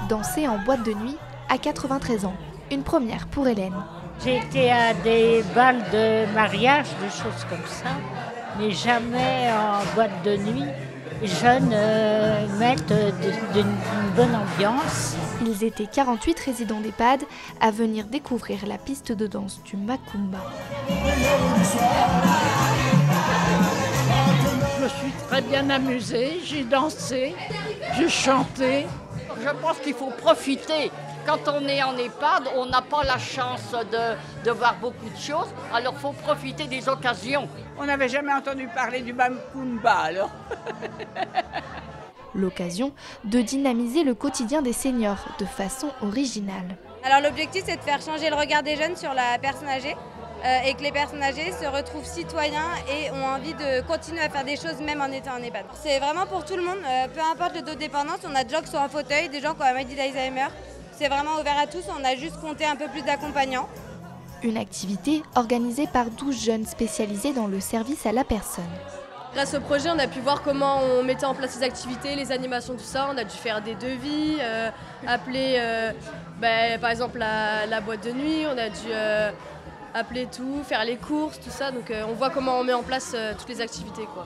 danser en boîte de nuit à 93 ans. Une première pour Hélène. J'ai été à des balles de mariage, des choses comme ça, mais jamais en boîte de nuit. Les jeunes mettent d'une bonne ambiance. Ils étaient 48 résidents d'EHPAD à venir découvrir la piste de danse du Macumba. Je me suis très bien amusée, j'ai dansé, j'ai chanté. Je pense qu'il faut profiter. Quand on est en EHPAD, on n'a pas la chance de voir beaucoup de choses, alors il faut profiter des occasions. On n'avait jamais entendu parler du Macumba alors. L'occasion de dynamiser le quotidien des seniors de façon originale. Alors l'objectif c'est de faire changer le regard des jeunes sur la personne âgée et que les personnes âgées se retrouvent citoyens et ont envie de continuer à faire des choses même en étant en EHPAD. C'est vraiment pour tout le monde, peu importe le taux de dépendance, on a des gens qui sont en fauteuil, des gens qui ont la maladie d'Alzheimer. C'est vraiment ouvert à tous, on a juste compté un peu plus d'accompagnants. Une activité organisée par 12 jeunes spécialisés dans le service à la personne. Grâce au projet, on a pu voir comment on mettait en place les activités, les animations, tout ça. On a dû faire des devis, appeler par exemple la boîte de nuit, on a dû appeler tout, faire les courses, tout ça. Donc on voit comment on met en place toutes les activités, quoi.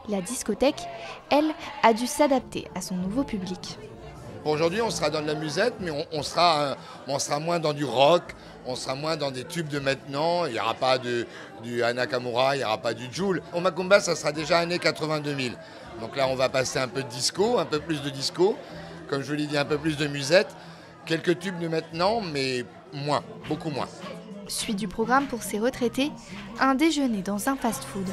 La discothèque, elle, a dû s'adapter à son nouveau public. Aujourd'hui, on sera dans de la musette, mais on sera moins dans du rock, on sera moins dans des tubes de maintenant. Il n'y aura pas du Nakamura, il n'y aura pas du Joule. Au Macumba, ça sera déjà années 82 000. Donc là, on va passer un peu de disco, un peu plus de disco. Comme je vous l'ai dit, un peu plus de musette. Quelques tubes de maintenant, mais moins, beaucoup moins. Suite du programme pour ces retraités, un déjeuner dans un fast-food.